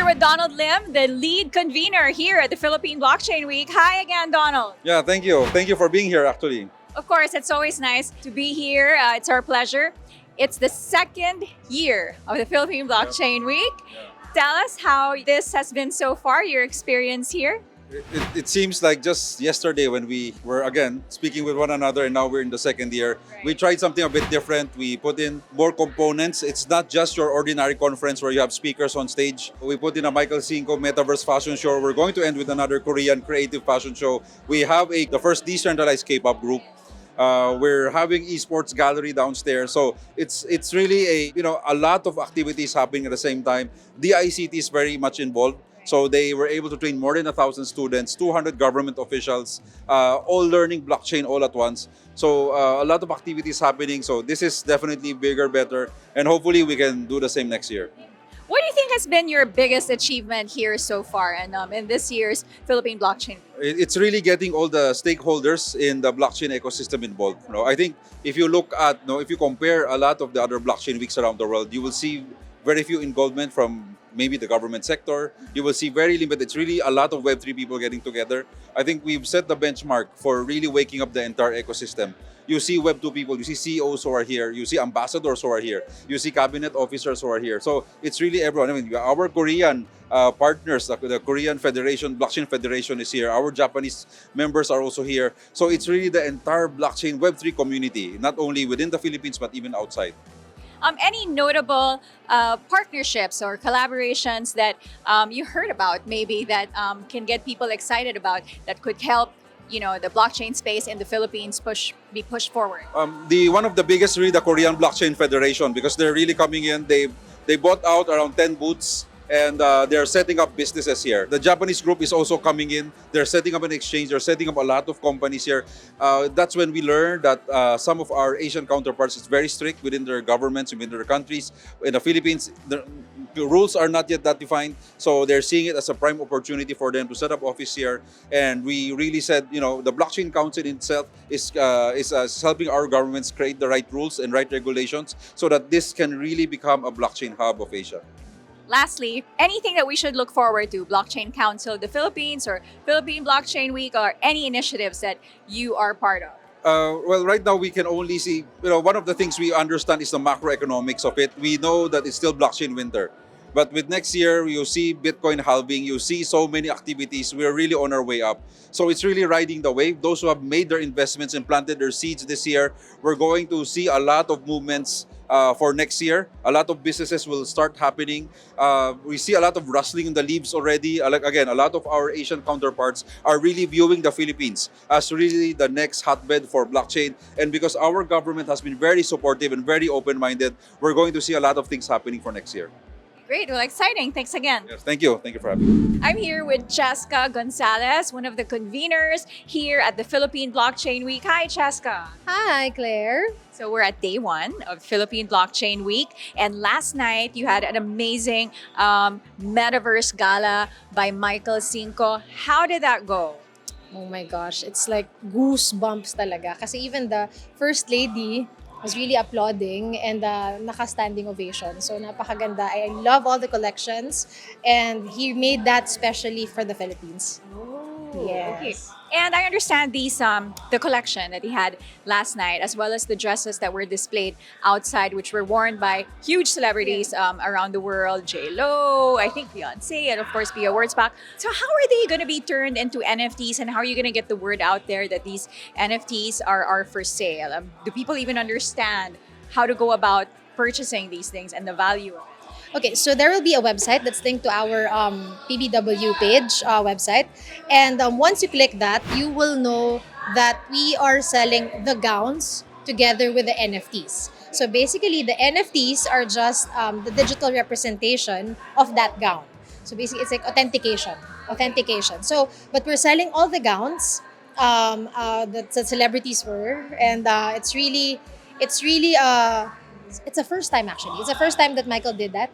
with Donald Lim, the lead convener here at the Philippine Blockchain Week. Hi again, Donald. Yeah, thank you. Thank you for being here, actually. Of course, it's always nice to be here. It's our pleasure. It's the second year of the Philippine Blockchain Week. Tell us how this has been so far, your experience here. It seems like just yesterday when we were again speaking with one another, and now we're in the second year. We tried something a bit different. We put in more components. It's not just your ordinary conference where you have speakers on stage. We put in a Michael Cinco Metaverse fashion show. We're going to end with another Korean creative fashion show. We have the first decentralized K-pop group. We're having esports gallery downstairs, so it's really a lot of activities happening at the same time. The ICT is very much involved, so they were able to train more than 1,000 students, 200 government officials, all learning blockchain all at once. So a lot of activities happening. So this is definitely bigger, better, and hopefully we can do the same next year. What do you think has been your biggest achievement here so far and in this year's Philippine Blockchain Week? It's really getting all the stakeholders in the blockchain ecosystem involved. I think if you look at, if you compare a lot of the other blockchain weeks around the world, you will see very few involvement from maybe the government sector. You will see very limited. It's really a lot of Web3 people getting together. I think we've set the benchmark for really waking up the entire ecosystem. You see Web2 people, you see CEOs who are here, you see ambassadors who are here, you see cabinet officers who are here. So it's really everyone. I mean, our Korean partners, the Korean Federation, Blockchain Federation is here. Our Japanese members are also here. So it's really the entire blockchain Web3 community, not only within the Philippines, but even outside. Any notable partnerships or collaborations that you heard about maybe that can get people excited about that could help the blockchain space in the Philippines be pushed forward? One of the biggest really the Korean Blockchain Federation, because they're really coming in. They bought out around 10 booths, and they're setting up businesses here. The Japanese group is also coming in. They're setting up an exchange. They're setting up a lot of companies here. That's when we learned that some of our Asian counterparts is very strict within their governments, within their countries. In the Philippines, the rules are not yet that defined, so they're seeing it as a prime opportunity for them to set up office here. And we really said, the Blockchain Council itself is helping our governments create the right rules and right regulations so that this can really become a blockchain hub of Asia. Lastly, anything that we should look forward to, Blockchain Council of the Philippines or Philippine Blockchain Week, or any initiatives that you are part of? Well, right now we can only see, one of the things we understand is the macroeconomics of it. We know that it's still blockchain winter. But with next year, you see Bitcoin halving, you see so many activities. We're really on our way up. So it's really riding the wave. Those who have made their investments and planted their seeds this year, we're going to see a lot of movements for next year. A lot of businesses will start happening. We see a lot of rustling in the leaves already. Again, a lot of our Asian counterparts are really viewing the Philippines as really the next hotbed for blockchain. And because our government has been very supportive and very open-minded, we're going to see a lot of things happening for next year. Great, well, exciting. Thanks again. Yes, thank you. Thank you for having me. I'm here with Chezka Gonzales, one of the conveners here at the Philippine Blockchain Week. Hi, Chezka. Hi, Claire. So we're at day one of Philippine Blockchain Week, and last night you had an amazing Metaverse gala by Michael Cinco. How did that go? Oh my gosh, it's like goosebumps talaga. Kasi even the First Lady was really applauding and naka-standing ovation. So napakaganda. I love all the collections, and he made that specially for the Philippines. Yes. Okay. And I understand the collection that he had last night, as well as the dresses that were displayed outside, which were worn by huge celebrities around the world. J-Lo, I think Beyonce, and of course Pia Wurtzbach. So how are they going to be turned into NFTs, and how are you going to get the word out there that these NFTs are for sale? Do people even understand how to go about purchasing these things and the value of it? Okay, so there will be a website that's linked to our PBW page website. And once you click that, you will know that we are selling the gowns together with the NFTs. So basically, the NFTs are just the digital representation of that gown. So basically, it's like authentication. So, but we're selling all the gowns that the celebrities were. And it's a first time actually. It's the first time that Michael did that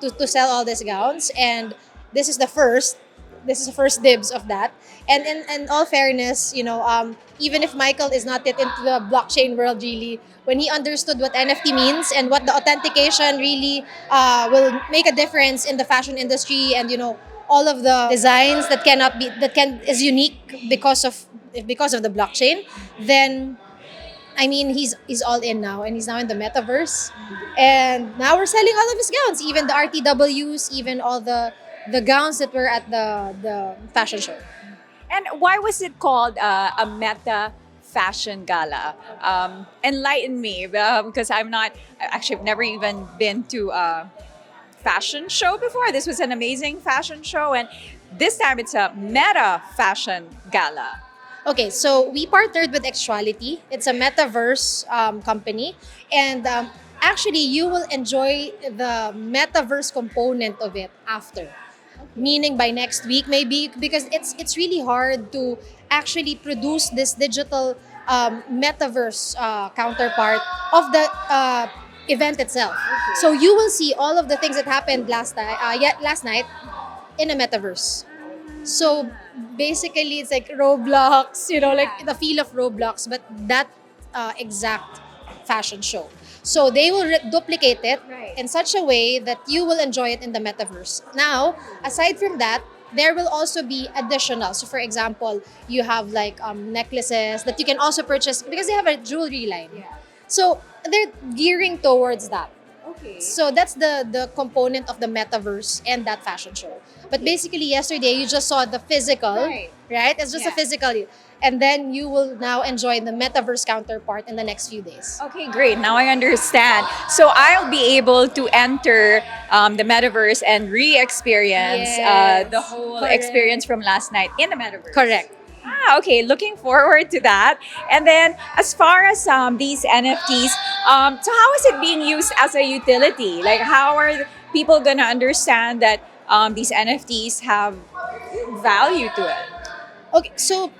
to sell all these gowns, and this is the first this is the first dibs of that. And in all fairness, even if Michael is not yet into the blockchain world really, when he understood what NFT means and what the authentication really will make a difference in the fashion industry, and all of the designs that can is unique because of the blockchain, then I mean, he's all in now, and he's now in the metaverse, and now we're selling all of his gowns, even the RTWs, even all the gowns that were at the fashion show. And why was it called a Meta Fashion Gala? Enlighten me, because I've never even been to a fashion show before. This was an amazing fashion show, and this time it's a Meta Fashion Gala. Okay, so we partnered with Extrality. It's a metaverse company, and actually, you will enjoy the metaverse component of it after. Meaning by next week, maybe, because it's really hard to actually produce this digital metaverse counterpart of the event itself. So you will see all of the things that happened last night in a metaverse. So basically, it's like Roblox, like the feel of Roblox, but that exact fashion show. So they will duplicate it Right. in such a way that you will enjoy it in the metaverse. Now, aside from that, there will also be additional. So, for example, you have like necklaces that you can also purchase because they have a jewelry line. So they're gearing towards that. Okay. So that's the component of the metaverse and that fashion show. But basically, yesterday you just saw the physical, right? It's just a Yeah. physical, and then you will now enjoy the metaverse counterpart in the next few days. Okay, great. Now I understand. So I'll be able to enter the metaverse and re-experience Yes, the whole correct. experience from last night in the metaverse. Correct. Okay. Looking forward to that. And then, as far as these NFTs, so how is it being used as a utility? Like, how are people gonna understand that these NFTs have value to it? Okay, so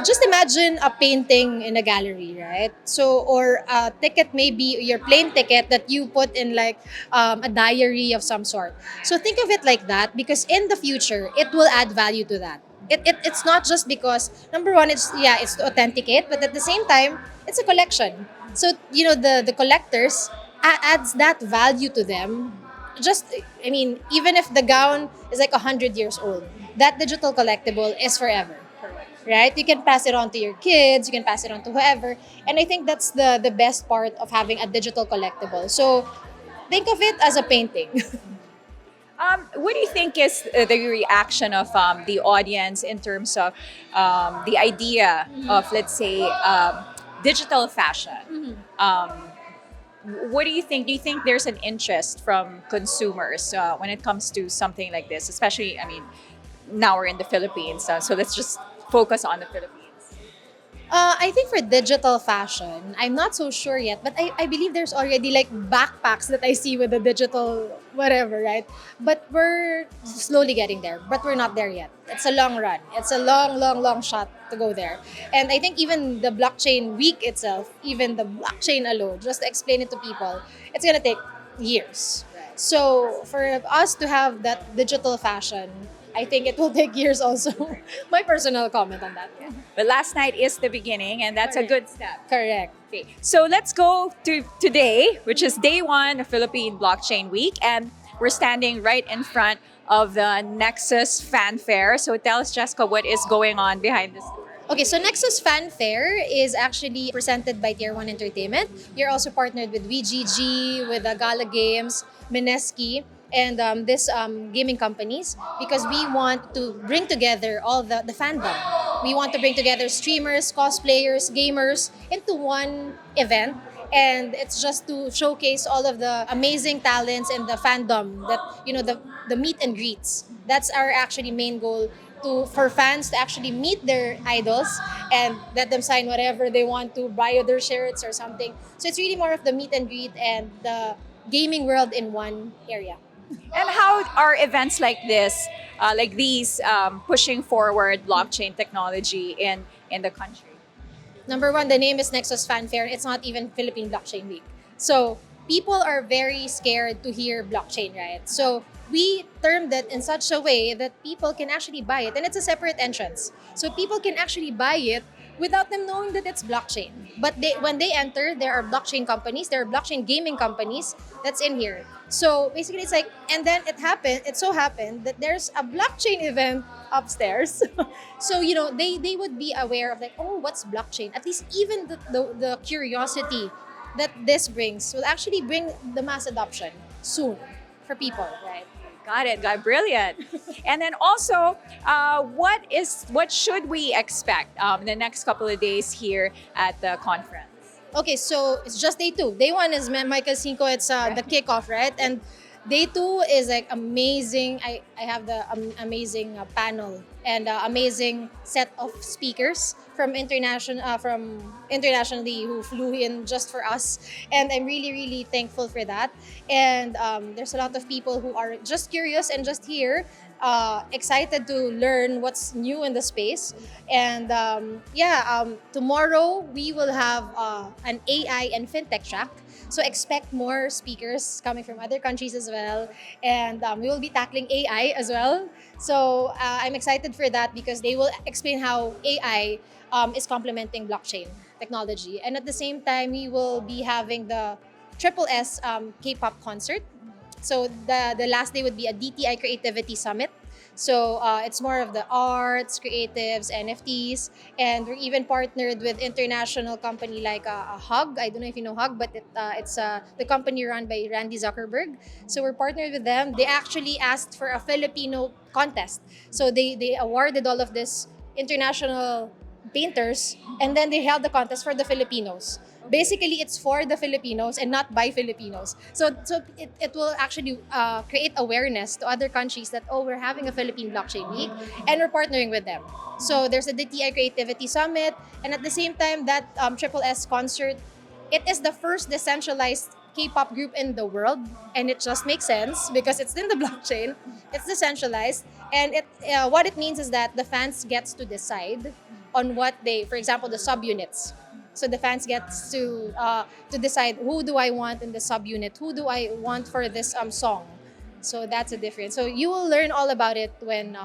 just imagine a painting in a gallery, right? So, or a ticket, maybe your plane ticket that you put in like a diary of some sort. So think of it like that, because in the future, it will add value to that. It's not just because, number one, it's to authenticate, but at the same time, it's a collection. So, the collectors adds that value to them. Just, I mean, even if the gown is like 100 years old, that digital collectible is forever, right? You can pass it on to your kids, you can pass it on to whoever. And I think that's the best part of having a digital collectible. So think of it as a painting. What do you think is the reaction of the audience in terms of the idea of, let's say, digital fashion? What do you think? Do you think there's an interest from consumers when it comes to something like this? Especially, I mean, now we're in the Philippines, so let's just focus on the Philippines. I think for digital fashion, I'm not so sure yet, but I believe there's already like backpacks that I see with the digital whatever, right? But we're slowly getting there, but we're not there yet. It's a long run. It's a long, long, long shot to go there. And I think even the blockchain week itself, even the blockchain alone, just to explain it to people, it's gonna take years. So for us to have that digital fashion, I think it will take years also. My personal comment on that. But last night is the beginning, and that's a good step. Correct. Okay, so let's go to today, which is day one of Philippine Blockchain Week, and we're standing right in front of the Nexus Fanfare. So tell us, Chezka, what is going on behind this? Okay, so Nexus Fanfare is actually presented by Tier 1 Entertainment. You're also partnered with VGG, with Gala Games, Mineski, and this gaming companies, because we want to bring together all the fandom. We want to bring together streamers, cosplayers, gamers into one event. And it's just to showcase all of the amazing talents and the fandom that, the meet and greets. That's our actually main goal, for fans to actually meet their idols and let them sign whatever they want to, buy their shirts or something. So it's really more of the meet and greet and the gaming world in one area. And how are events like this, like these, pushing forward blockchain technology in the country? Number one, the name is Nexus Fanfare. It's not even Philippine Blockchain Week. So people are very scared to hear blockchain, right? So we termed it in such a way that people can actually buy it, and it's a separate entrance. So people can actually buy it without them knowing that it's blockchain. But when they enter, there are blockchain companies, there are blockchain gaming companies that's in here. So basically, it's like, and then it so happened that there's a blockchain event upstairs. So they would be aware of like, oh, what's blockchain? At least even the curiosity that this brings will actually bring the mass adoption soon for people, right? Got it. Got brilliant. And then also, what should we expect in the next couple of days here at the conference? Okay, so it's just day two. Day one is Michael Cinco. It's the kickoff, right? And day two is like amazing. I have the amazing panel and amazing set of speakers from internationally who flew in just for us, and I'm really really thankful for that. And there's a lot of people who are just curious and just here, excited to learn what's new in the space. And tomorrow we will have an AI and fintech track. So expect more speakers coming from other countries as well. And we will be tackling AI as well. So I'm excited for that because they will explain how AI is complementing blockchain technology. And at the same time, we will be having the Triple S K-pop concert. So the last day would be a DTI Creativity Summit. So it's more of the arts, creatives, NFTs, and we're even partnered with international company like Hug. I don't know if you know Hug, but it's the company run by Randy Zuckerberg. So we're partnered with them. They actually asked for a Filipino contest. So they awarded all of this international painters, and then they held the contest for the Filipinos. Basically, it's for the Filipinos and not by Filipinos. So it will actually create awareness to other countries that, oh, we're having a Philippine Blockchain Week and we're partnering with them. So there's a DTI Creativity Summit, and at the same time, that Triple S concert, it is the first decentralized K-pop group in the world, and it just makes sense because it's in the blockchain, it's decentralized, and what it means is that the fans gets to decide on what they, for example, the subunits. So the fans gets to decide, who do I want in the subunit, who do I want for this song. So that's a difference. So you will learn all about it when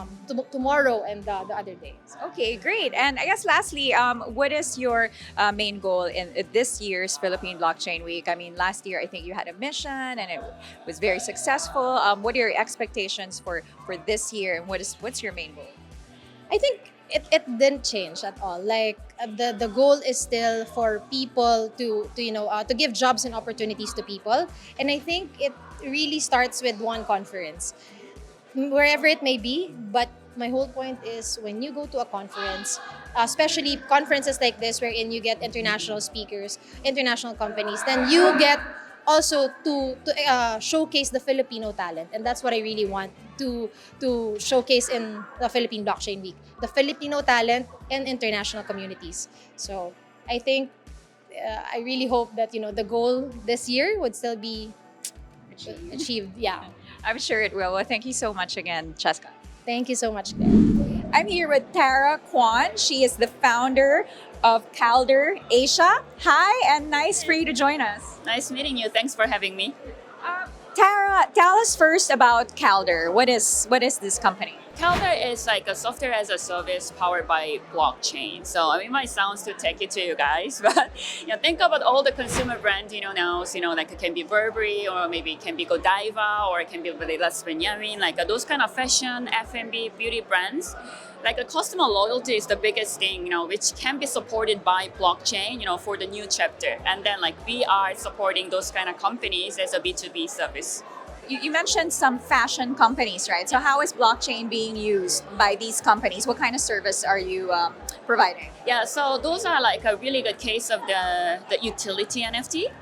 tomorrow and the other days. Okay, great. And I guess lastly, what is your main goal in this year's Philippine Blockchain Week? I mean, last year I think you had a mission and it was very successful. What are your expectations for this year, and what's your main goal? I think it didn't change at all. Like the goal is still for people to give jobs and opportunities to people. And I think it really starts with one conference, wherever it may be. But my whole point is, when you go to a conference, especially conferences like this, wherein you get international speakers, international companies, then you get also to showcase the Filipino talent. And that's what I really want to showcase in the Philippine Blockchain Week, the Filipino talent and international communities. So I think I really hope that the goal this year would still be achieved. Yeah. I'm sure it will. Well, thank you so much again, Chezka. Thank you so much, Claire. I'm here with Tara Kwon. She is the founder of Calder Asia. Hi, and nice for you to join us. Nice meeting you. Thanks for having me. Tara, tell us first about Calder. What is this company? Calder is like a software as a service powered by blockchain. So it might sound too techy to you guys, but think about all the consumer brands now. Like it can be Burberry, or maybe it can be Godiva, or it can be Las Benjamin, like those kind of fashion, F&B, beauty brands. Like the customer loyalty is the biggest thing, which can be supported by blockchain, for the new chapter. And then like we are supporting those kind of companies as a B2B service. You mentioned some fashion companies, right? So how is blockchain being used by these companies? What kind of service are you providing? Yeah, so those are like a really good case of the utility NFT.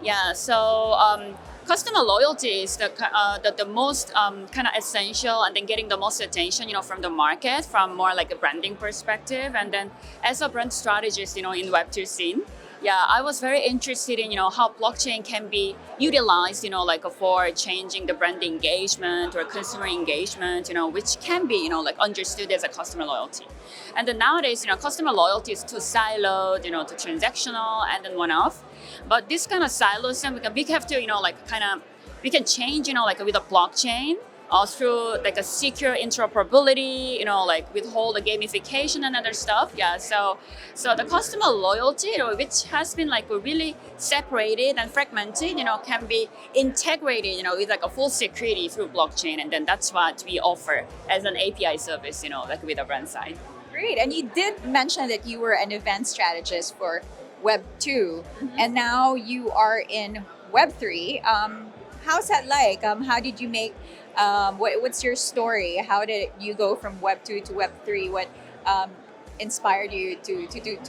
Yeah, so customer loyalty is the most kind of essential, and then getting the most attention, from the market, from more like a branding perspective. And then as a brand strategist, in Web2 scene, I was very interested in, how blockchain can be utilized, for changing the brand engagement or consumer engagement, which can be, understood as a customer loyalty. And then nowadays, customer loyalty is too siloed, too transactional, and then one-off. But this kind of silos, and we have to, we can change, like with a blockchain, through like a secure interoperability, with whole the gamification and other stuff. Yeah, so the customer loyalty, which has been like really separated and fragmented, can be integrated, with like a full security through blockchain, and then that's what we offer as an API service, like with the brand side. Great. And you did mention that you were an event strategist for Web 2, and now you are in Web 3. How's that like? How did you make, what's your story? How did you go from Web 2 to Web 3? What inspired you to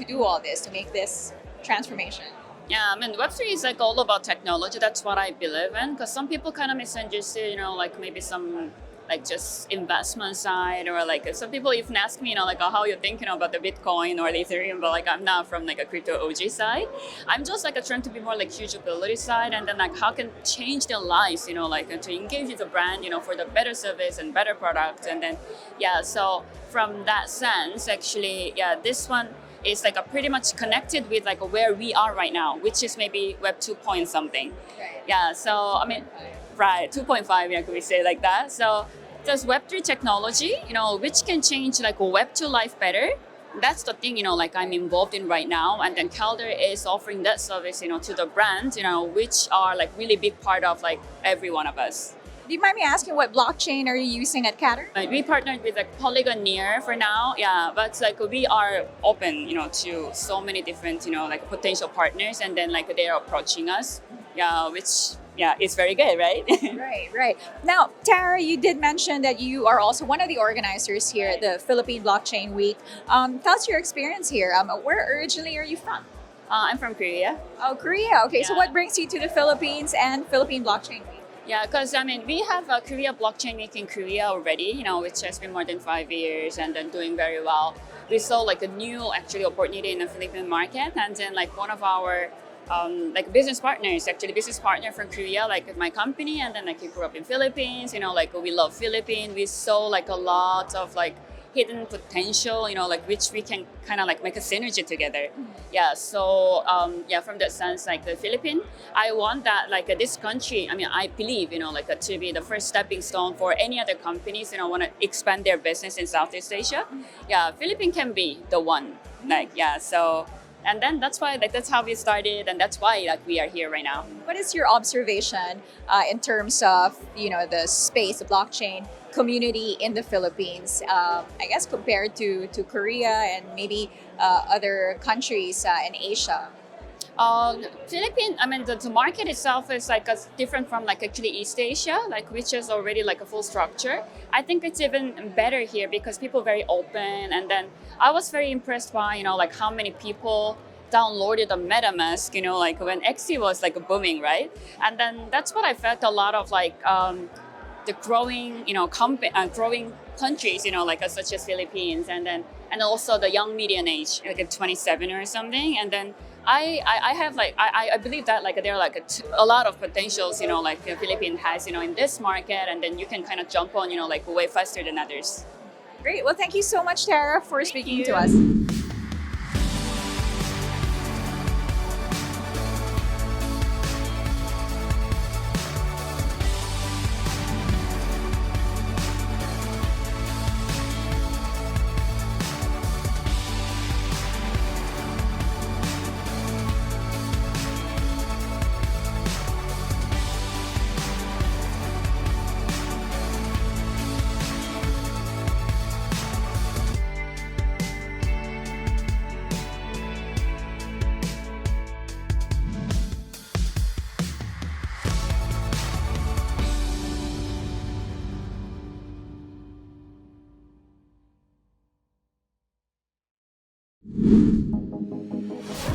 do all this, to make this transformation? Yeah, I mean, Web3 is like all about technology. That's what I believe in. Because some people kind of misunderstood, like maybe some like just investment side, or like some people even ask me, like how you're thinking about the Bitcoin or the Ethereum, but like I'm not from like a crypto OG side. I'm just like trying to be more like usability side, and then like how can change their lives, like to engage with the brand, for the better service and better product. And then, yeah, so from that sense, actually, yeah, this one is like a pretty much connected with like where we are right now, which is maybe Web 2 point something. Right. Yeah, so I mean, right, 2.5, yeah, could we say like that? So there's Web3 technology, which can change like Web 2 life better. That's the thing, like I'm involved in right now. And then Calder is offering that service, to the brand, which are like really big part of like every one of us. Do you mind me asking what blockchain are you using at Catter? We partnered with like Polygon Near for now, yeah, but like we are open, to so many different, like potential partners, and then like they're approaching us, yeah, which, yeah, it's very good, right? Right. Now, Tara, you did mention that you are also one of the organizers here at the Philippine Blockchain Week. Tell us your experience here. Where originally are you from? I'm from Korea. Oh, Korea. Okay, so Yeah. what brings you to the Philippines and Philippine Blockchain Week? Yeah, because I mean, we have a Korea Blockchain Week in Korea already, which has been more than 5 years and then doing very well. We saw like a new actually opportunity in the Philippine market, and then like one of our like business partner from Korea, like at my company, and then like he grew up in Philippines, like we love Philippines. We saw like a lot of like hidden potential, like which we can kind of like make a synergy together. Yeah, so yeah, from that sense, like the Philippines, I want that like this country, I mean, I believe, like to be the first stepping stone for any other companies, want to expand their business in Southeast Asia. Yeah, Philippines can be the one, like, yeah, so. And then that's why, like, that's how we started, and that's why like we are here right now. What is your observation in terms of the space, the blockchain community in the Philippines? I guess compared to Korea and maybe other countries in Asia. Philippines, I mean, the market itself is like different from like actually East Asia, like which is already like a full structure. I think it's even better here because people are very open, and then I was very impressed by like how many people downloaded the MetaMask, like when XC was like booming, right? And then that's what I felt a lot of like the growing, growing countries, like such as Philippines, and also the young median age, like at 27 or something, and then. I have like I believe that like there are like a lot of potentials like the Philippines has in this market, and then you can kind of jump on like way faster than others. Great. Well, thank you so much, Tara, for speaking to us.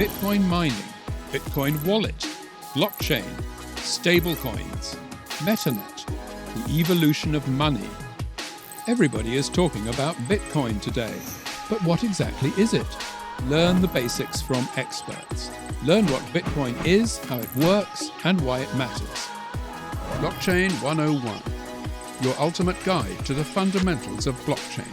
Bitcoin mining, Bitcoin wallet, blockchain, stablecoins, Metanet, the evolution of money. Everybody is talking about Bitcoin today, but what exactly is it? Learn the basics from experts. Learn what Bitcoin is, how it works, and why it matters. Blockchain 101, your ultimate guide to the fundamentals of blockchain.